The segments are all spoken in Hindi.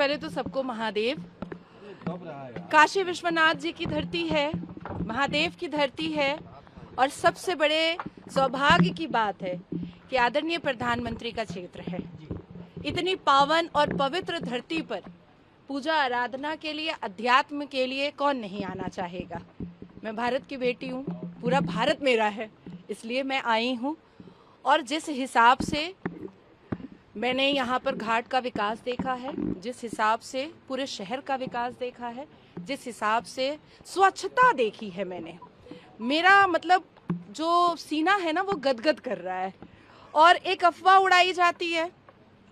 पहले तो सबको महादेव। काशी विश्वनाथ जी की धरती है, महादेव की धरती है, और सबसे बड़े सौभाग्य की बात है कि आदरणीय प्रधानमंत्री का क्षेत्र है। इतनी पावन और पवित्र धरती पर पूजा आराधना के लिए, अध्यात्म के लिए कौन नहीं आना चाहेगा। मैं भारत की बेटी हूँ, पूरा भारत मेरा है, इसलिए मैं आई हूँ। और जिस हिसाब से मैंने यहाँ पर घाट का विकास देखा है, जिस हिसाब से पूरे शहर का विकास देखा है, जिस हिसाब से स्वच्छता देखी है मैंने, मेरा मतलब जो सीना है ना वो गदगद कर रहा है। और एक अफवाह उड़ाई जाती है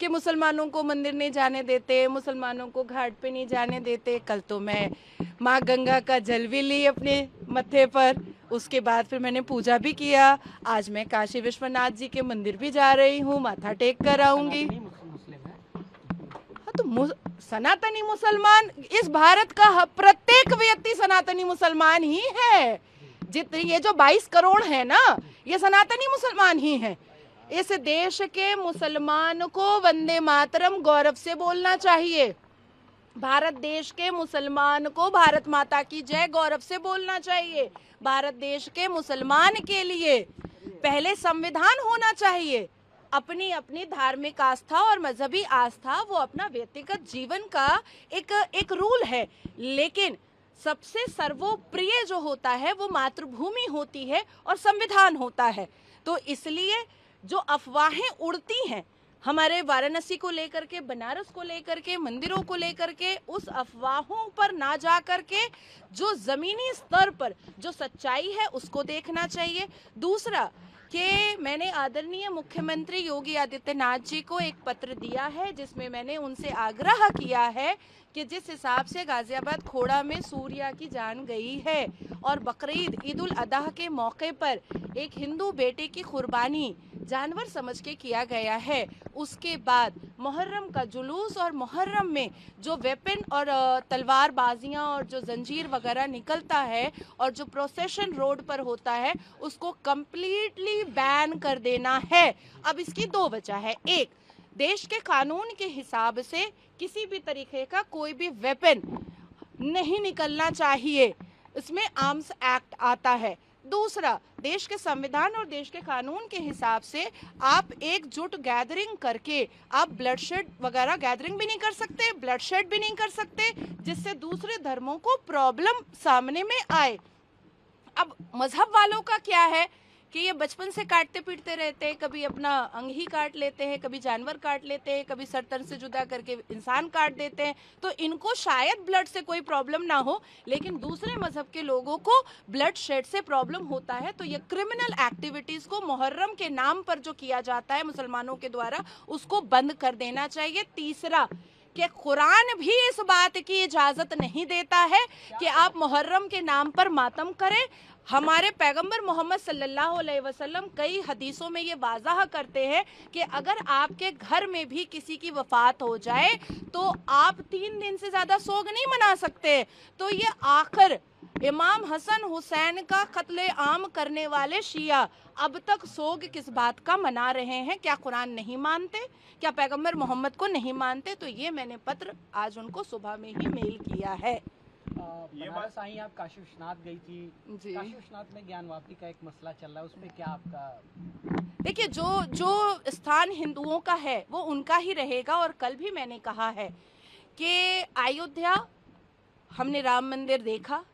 कि मुसलमानों को मंदिर नहीं जाने देते, मुसलमानों को घाट पे नहीं जाने देते। कल तो मैं माँ गंगा का जल भी ली अपने मत्थे पर, उसके बाद फिर मैंने पूजा भी किया। आज मैं काशी विश्वनाथ जी के मंदिर भी जा रही हूँ, माथा टेक कर आऊंगी। हाँ, तो सनातनी मुसलमान, इस भारत का प्रत्येक व्यक्ति सनातनी मुसलमान ही है। जितने ये जो 22 करोड़ है ना, ये सनातनी मुसलमान ही हैं। इस देश के मुसलमान को वंदे मातरम गौरव से बोलना चाहिए। भारत देश के मुसलमान को भारत माता की जय गौरव से बोलना चाहिए। भारत देश के मुसलमान के लिए पहले संविधान होना चाहिए। अपनी अपनी धार्मिक आस्था और मजहबी आस्था वो अपना व्यक्तिगत जीवन का एक रूल है, लेकिन सबसे सर्वोप्रिय जो होता है वो मातृभूमि होती है और संविधान होता है। तो इसलिए जो अफवाहें उड़ती हैं हमारे वाराणसी को लेकर के, बनारस को लेकर के, मंदिरों को लेकर के, उस अफवाहों पर ना जा करके जो जमीनी स्तर पर जो सच्चाई है उसको देखना चाहिए। दूसरा कि मैंने आदरणीय मुख्यमंत्री योगी आदित्यनाथ जी को एक पत्र दिया है, जिसमें मैंने उनसे आग्रह किया है कि जिस हिसाब से गाजियाबाद खोड़ा में सूर्या की जान गई है और बकरीद ईद उल अजहा के मौके पर एक हिंदू बेटे की कुर्बानी जानवर समझ के किया गया है, उसके बाद मुहर्रम का जुलूस और मुहर्रम में जो वेपन और तलवारबाजियां और जो जंजीर वगैरह निकलता है और जो प्रोसेशन रोड पर होता है, उसको कंप्लीटली बैन कर देना है। अब इसकी दो वजह है। एक, देश के कानून के हिसाब से किसी भी तरीके का कोई भी वेपन नहीं निकलना चाहिए, इसमें आर्म्स एक्ट आता है। दूसरा, देश के संविधान और देश के कानून के हिसाब से आप एकजुट गैदरिंग करके आप ब्लडशेड वगैरह गैदरिंग भी नहीं कर सकते, ब्लडशेड भी नहीं कर सकते, जिससे दूसरे धर्मों को प्रॉब्लम सामने में आए। अब मजहब वालों का क्या है कि ये बचपन से काटते पीटते रहते हैं, कभी अपना अंग ही काट लेते हैं, कभी जानवर काट लेते हैं, कभी सर तन से जुदा करके इंसान काट देते हैं। तो इनको शायद ब्लड से कोई प्रॉब्लम ना हो, लेकिन दूसरे मजहब के लोगों को ब्लड शेड से प्रॉब्लम होता है। तो ये क्रिमिनल एक्टिविटीज को मुहर्रम के नाम पर जो किया जाता है मुसलमानों के द्वारा, उसको बंद कर देना चाहिए। तीसरा, कि कुरान भी इस बात की इजाजत नहीं देता है कि आप मुहर्रम के नाम पर मातम करें। हमारे पैगंबर मोहम्मद सल्लल्लाहु अलैहि वसल्लम कई हदीसों में ये वाज़ाह करते हैं कि अगर आपके घर में भी किसी की वफात हो जाए तो आप 3 दिन से ज़्यादा सोग नहीं मना सकते। तो ये आखिर इमाम हसन हुसैन का कत्ले आम करने वाले शिया अब तक सोग किस बात का मना रहे हैं? क्या कुरान नहीं मानते? क्या पैगंबर मोहम्मद को नहीं मानते? तो ये मैंने पत्र आज उनको सुबह में ही मेल किया है। ये बात आई, आप काशी विश्वनाथ गई थी जी। काशी विश्वनाथ में ज्ञानवापी का एक मसला चल रहा है, उसमें क्या आपका? देखिए, जो स्थान हिंदुओं का है वो उनका ही रहेगा। और कल भी मैंने कहा है कि अयोध्या हमने राम मंदिर देखा,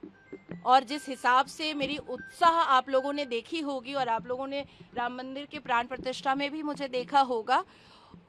और जिस हिसाब से मेरी उत्साह आप लोगों ने देखी होगी और आप लोगों ने राम मंदिर के प्राण प्रतिष्ठा में भी मुझे देखा होगा,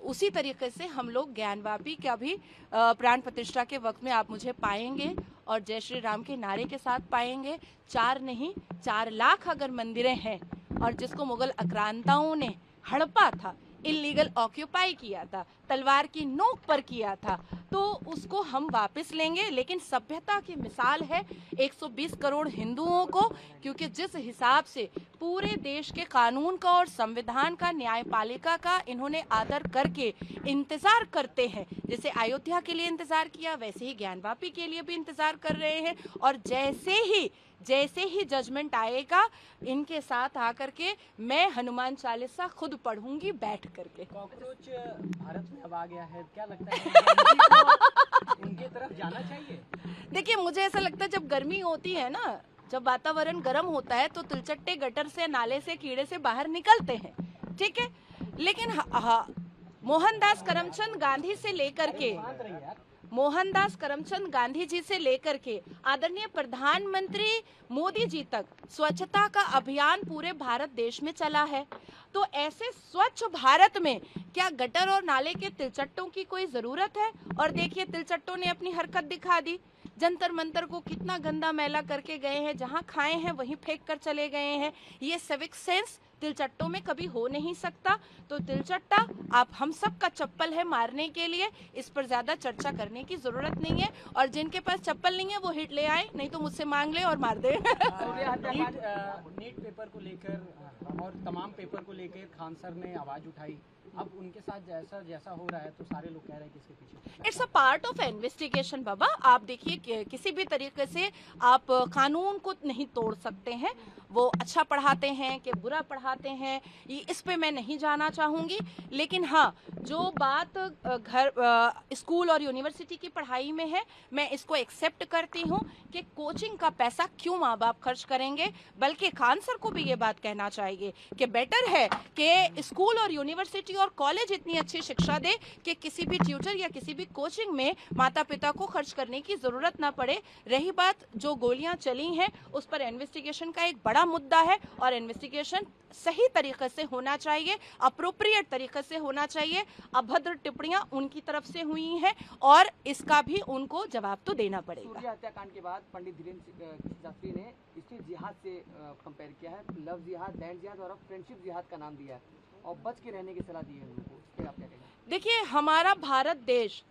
उसी तरीके से हम लोग ज्ञानवापी का भी प्राण प्रतिष्ठा के वक्त में आप मुझे पाएंगे और जय श्री राम के नारे के साथ पाएंगे। 4 नहीं 4 लाख अगर मंदिरें हैं और जिसको मुगल आक्रांताओं ने हड़पा था, इलीगल ऑक्यूपाई किया था, तलवार की नोक पर किया था, तो उसको हम वापस लेंगे। लेकिन सभ्यता की मिसाल है 120 करोड़ हिंदुओं को, क्योंकि जिस हिसाब से पूरे देश के कानून का और संविधान का, न्यायपालिका का इन्होंने आदर करके इंतजार करते हैं, जैसे अयोध्या के लिए इंतजार किया वैसे ही ज्ञानवापी के लिए भी इंतजार कर रहे हैं। और जैसे ही जजमेंट आएगा, इनके साथ आकर के मैं हनुमान चालीसा खुद पढ़ूंगी बैठ करके। कॉकरोच भारत में अब आ गया है, क्या लगता है मुझे ऐसा लगता है जब गर्मी होती है ना, जब वातावरण गर्म होता है तो तिलचट्टे गटर से, नाले से, कीड़े से बाहर निकलते हैं, ठीक है। लेकिन मोहनदास करमचंद गांधी से लेकर के, मोहनदास करमचंद गांधी जी से लेकर के आदरणीय प्रधानमंत्री मोदी जी तक स्वच्छता का अभियान पूरे भारत देश में चला है। तो ऐसे स्वच्छ भारत में क्या गटर और नाले के तिलचट्टों की कोई जरूरत है? और देखिए तिलचट्टों ने अपनी हरकत दिखा दी, जंतर मंतर को कितना गंदा मैला करके गए हैं, जहां खाए हैं वहीं फेंक कर चले गए हैं। ये सिविक सेंस तिलचट्टों में कभी हो नहीं सकता। तो तिलचट्टा आप हम सब का चप्पल है मारने के लिए, इस पर ज्यादा चर्चा करने की जरूरत नहीं है। और जिनके पास चप्पल नहीं है वो हिट ले आए, नहीं तो मुझसे मांग ले और मार दे। नीट पेपर को लेकर और तमाम पेपर को लेकर खान सर ने आवाज उठाई, अब उनके साथ जैसा हो रहा है तो सारे लोग कह रहे हैं कि इसके पीछे it's a part of investigation बाबा। आप देखिए किसी भी तरीके से आप कानून को नहीं तोड़ सकते हैं। वो अच्छा पढ़ाते हैं कि बुरा पढ़ाते हैं, इस पे मैं नहीं जाना चाहूंगी। लेकिन हाँ, जो बात स्कूल और यूनिवर्सिटी की पढ़ाई में है, मैं इसको एक्सेप्ट करती हूँ कि कोचिंग का पैसा क्यों माँ बाप खर्च करेंगे। बल्कि खान सर को भी ये बात कहना चाहिए कि बेटर है कि स्कूल और यूनिवर्सिटी और कॉलेज इतनी अच्छी शिक्षा दे कि किसी भी ट्यूटर या किसी भी कोचिंग में माता पिता को खर्च करने की जरूरत ना पड़े। रही बात जो गोलियां चली हैं, उस पर इन्वेस्टिगेशन का एक बड़ा मुद्दा है और इन्वेस्टिगेशन सही तरीके से होना चाहिए, अप्रोप्रिएट तरीके से होना चाहिए। अभद्र टिप्पणियां उनकी तरफ से हुई हैं और इसका भी उनको जवाब तो देना पड़ेगा। सूर्या हत्याकांड के बाद पंडित धीरेन्द्र शास्त्री ने इसे जिहाद से कंपेयर किया है, लव जिहाद, लैंड जिहाद और अब फ्रेंडशिप जिहाद का नाम दिया है और बच के रहने की सलाह दी है उनको। इस पे आप क्या कहेंगे? देखिए, हमारा भारत देश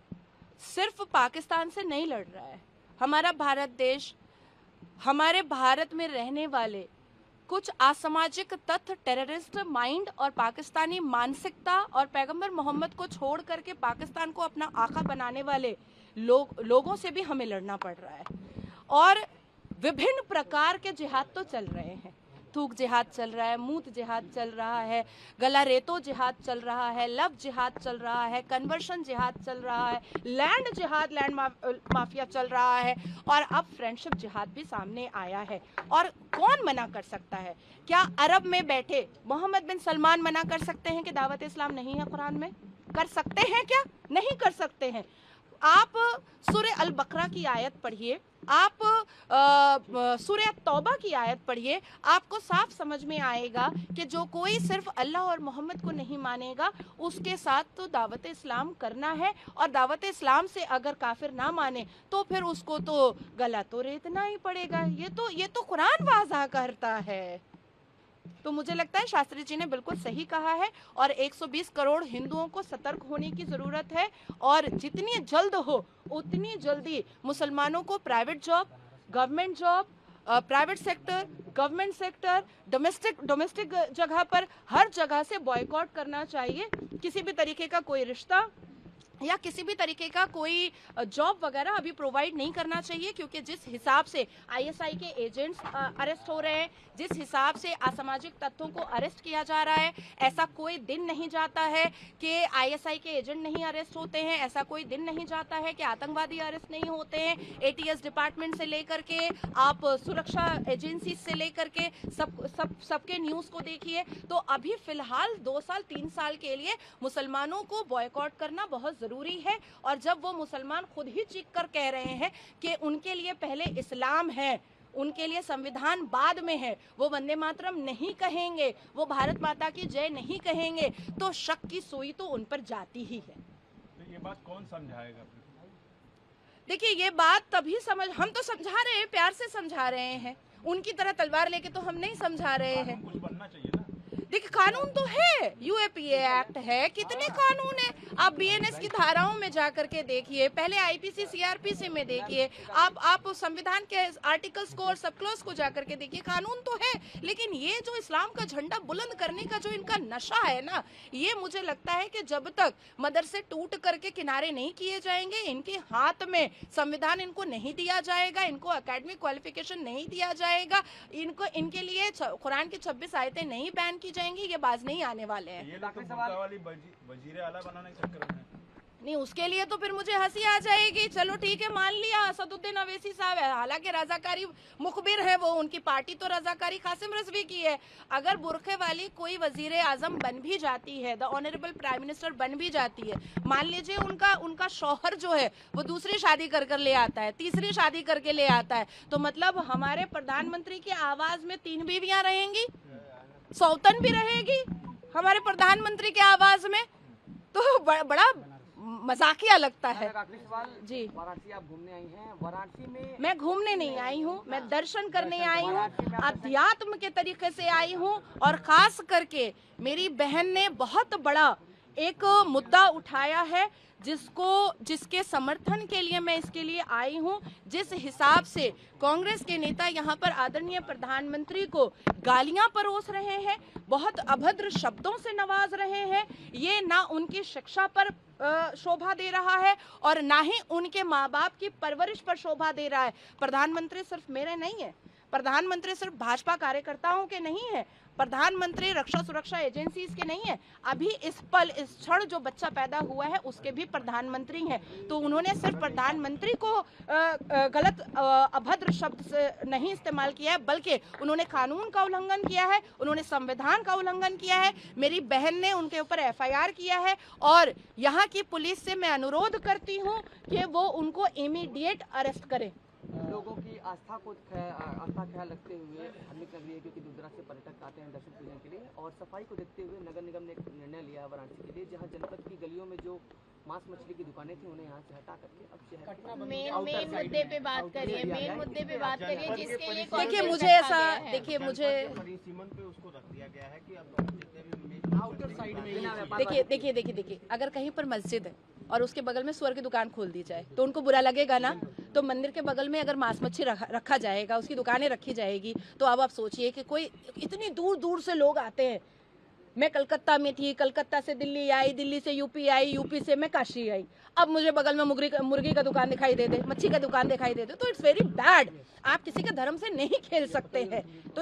सिर्फ पाकिस्तान से नहीं लड़ रहा है। हमारा भारत देश, हमारे भारत में रहने वाले कुछ असामाजिक तत्व, टेररिस्ट माइंड और पाकिस्तानी मानसिकता और पैगंबर मोहम्मद को छोड़ करके पाकिस्तान को अपना आका बनाने वाले लोगों से भी हमें लड़ना पड़ रहा है। और विभिन्न प्रकार के जिहाद तो चल रहे हैं। थूक जिहाद चल रहा है, मूत जिहाद चल रहा है, गला रेतो जिहाद चल रहा है, लव जिहाद चल रहा है, कन्वर्शन जिहाद चल रहा है, लैंड जिहाद, लैंड माफिया चल रहा है और अब फ्रेंडशिप जिहाद भी सामने आया है। और कौन मना कर सकता है? क्या अरब में बैठे मोहम्मद बिन सलमान मना कर सकते हैं कि दावत इस्लाम नहीं है कुरान में? कर सकते हैं क्या? नहीं कर सकते हैं। आप सूरह अल बकरा की आयत पढ़िए, आप सूरह तौबा की आयत पढ़िए, आपको साफ समझ में आएगा कि जो कोई सिर्फ अल्लाह और मोहम्मद को नहीं मानेगा उसके साथ तो दावत इस्लाम करना है। और दावत इस्लाम से अगर काफिर ना माने तो फिर उसको तो गला तो रेतना ही पड़ेगा। ये तो कुरान वाज़ा करता है। तो मुझे लगता है शास्त्री जी ने बिल्कुल सही कहा है और 120 करोड़ हिंदुओं को सतर्क होने की जरूरत है। और जितनी जल्द हो उतनी जल्दी मुसलमानों को private job, government job, private sector, government sector, domestic जगह पर हर जगह से बॉयकॉट करना चाहिए। किसी भी तरीके का कोई रिश्ता या किसी भी तरीके का कोई जॉब वगैरह अभी प्रोवाइड नहीं करना चाहिए, क्योंकि जिस हिसाब से आईएसआई के एजेंट्स अरेस्ट हो रहे हैं, जिस हिसाब से असामाजिक तत्वों को अरेस्ट किया जा रहा है, ऐसा कोई दिन नहीं जाता है कि आईएसआई के एजेंट नहीं अरेस्ट होते हैं, ऐसा कोई दिन नहीं जाता है कि आतंकवादी अरेस्ट नहीं होते हैं। एटीएस डिपार्टमेंट से लेकर के आप सुरक्षा एजेंसी से लेकर के सबके न्यूज़ को देखिए। तो अभी फिलहाल 2 साल 3 साल के लिए मुसलमानों को बॉयकॉट करना बहुत जरूरी है। और जब वो मुसलमान खुद ही चीख कर कह रहे हैं कि उनके लिए पहले इस्लाम है, उनके लिए संविधान बाद में है, वो वंदे मातरम नहीं कहेंगे, वो भारत माता की जय नहीं कहेंगे, तो शक की सुई तो उन पर जाती ही है। तो ये बात कौन समझाएगा? देखिए, ये बात तभी हम तो समझा रहे हैं, प्यार से समझा रहे हैं। उनकी तरह तलवार लेके तो हम नहीं समझा रहे हैं। कुछ बनना चाहिए ना। देखिए, कानून तो है, यूएपीए एक्ट है, कितने कानून है। आप बीएनएस की धाराओं में जाकर के देखिए, पहले आईपीसी सीआरपीसी में देखिए, आप संविधान के आर्टिकल्स को और सब क्लॉज को जाकर के देखिए। कानून तो है, लेकिन ये जो इस्लाम का झंडा बुलंद करने का जो इनका नशा है ना, ये मुझे लगता है कि जब तक मदरसे टूट करके किनारे नहीं किए जाएंगे, इनके हाथ में संविधान इनको नहीं दिया जाएगा, इनको एकेडमिक क्वालिफिकेशन नहीं दिया जाएगा, इनके लिए कुरान की 26 आयतें नहीं बैन की जाएंगी, ये बाज नहीं आने वाले हैं। ये लोग तो वाली वजीर आला बनाने के चक्कर में। नहीं, उसके लिए तो फिर मुझे हंसी आ जाएगी। चलो ठीक है, मान लिया असदुद्दीन अवैसी साहब है, हालांकि रजाकारी मुखबिर है वो, उनकी पार्टी तो रजाकारी कासिम रिजवी की है। अगर बुरखे वाली कोई वजीर आजम बन भी जाती है, द ऑनरेबल प्राइम मिनिस्टर बन भी जाती है, मान लीजिए उनका शौहर जो है वो दूसरी शादी कर ले आता है, तीसरी शादी करके ले आता है, तो मतलब हमारे प्रधानमंत्री की आवाज में 3 बीवियां रहेंगी, सौतन भी रहेगी हमारे प्रधानमंत्री के आवाज में, तो बड़ा मजाकिया लगता है। आखिरी सवाल जी, वाराणसी आप घूमने आई हैं, वाराणसी में मैं घूमने नहीं आई हूँ, मैं दर्शन करने आई हूँ, अध्यात्म के तरीके से आई हूँ। और खास करके मेरी बहन ने बहुत बड़ा एक मुद्दा उठाया है जिसके समर्थन के लिए मैं इसके लिए आई हूँ। जिस हिसाब से कांग्रेस के नेता यहाँ पर आदरणीय प्रधानमंत्री को गालियां परोस रहे हैं, बहुत अभद्र शब्दों से नवाज रहे हैं, ये ना उनकी शिक्षा पर शोभा दे रहा है और ना ही उनके माँ बाप की परवरिश पर शोभा दे रहा है। प्रधानमंत्री सिर्फ मेरे नहीं है, प्रधानमंत्री सिर्फ भाजपा कार्यकर्ताओं के नहीं है, प्रधानमंत्री रक्षा सुरक्षा एजेंसीज के नहीं है, अभी इस पल इस क्षण जो बच्चा पैदा हुआ है उसके भी प्रधानमंत्री हैं। तो उन्होंने सिर्फ प्रधानमंत्री को गलत अभद्र शब्द से नहीं इस्तेमाल किया है, बल्कि उन्होंने कानून का उल्लंघन किया है, उन्होंने संविधान का उल्लंघन किया है। मेरी बहन ने उनके ऊपर FIR किया है और यहाँ की पुलिस से मैं अनुरोध करती हूँ कि वो उनको इमीडिएट अरेस्ट करे। लोगों की आस्था ख्याल रखते हुए धार्मिक नगरी है, क्योंकि दूर दराज से पर्यटक आते हैं दर्शन पूजन के लिए, और सफाई को देखते हुए नगर निगम ने एक निर्णय लिया है वाराणसी के लिए, जहां जनपद की गलियों में जो मांस मछली की दुकानें थी उन्हें यहाँ से हटा करके अब शहर मेन मुद्दे पे बात करिए, मेन मुद्दे पे बात करिए जिसके लिए देखिए कांग्रेस मुझे रखा ऐसा गया है। देखिए मुझे परिसीमन पे उसको रख दिया गया है कि अब जितने भी आउटर साइड में देखिए अगर कहीं पर मस्जिद है और उसके बगल में सुअर की दुकान खोल दी जाए तो उनको बुरा लगेगा ना। तो मंदिर के बगल में अगर मांस मच्छी रखा जाएगा, उसकी दुकानें रखी जाएगी, तो अब आप सोचिए कि कोई इतनी दूर दूर से लोग आते हैं। मैं कलकत्ता में थी, कलकत्ता से दिल्ली आई, दिल्ली से यूपी आई, यूपी से मैं काशी आई, अब मुझे बगल में मुर्गी का दुकान दिखाई दे दे, मच्छी का दुकान दिखाई दे दे, तो इट्स वेरी बैड। आप किसी के धर्म से नहीं खेल सकते हैं। तो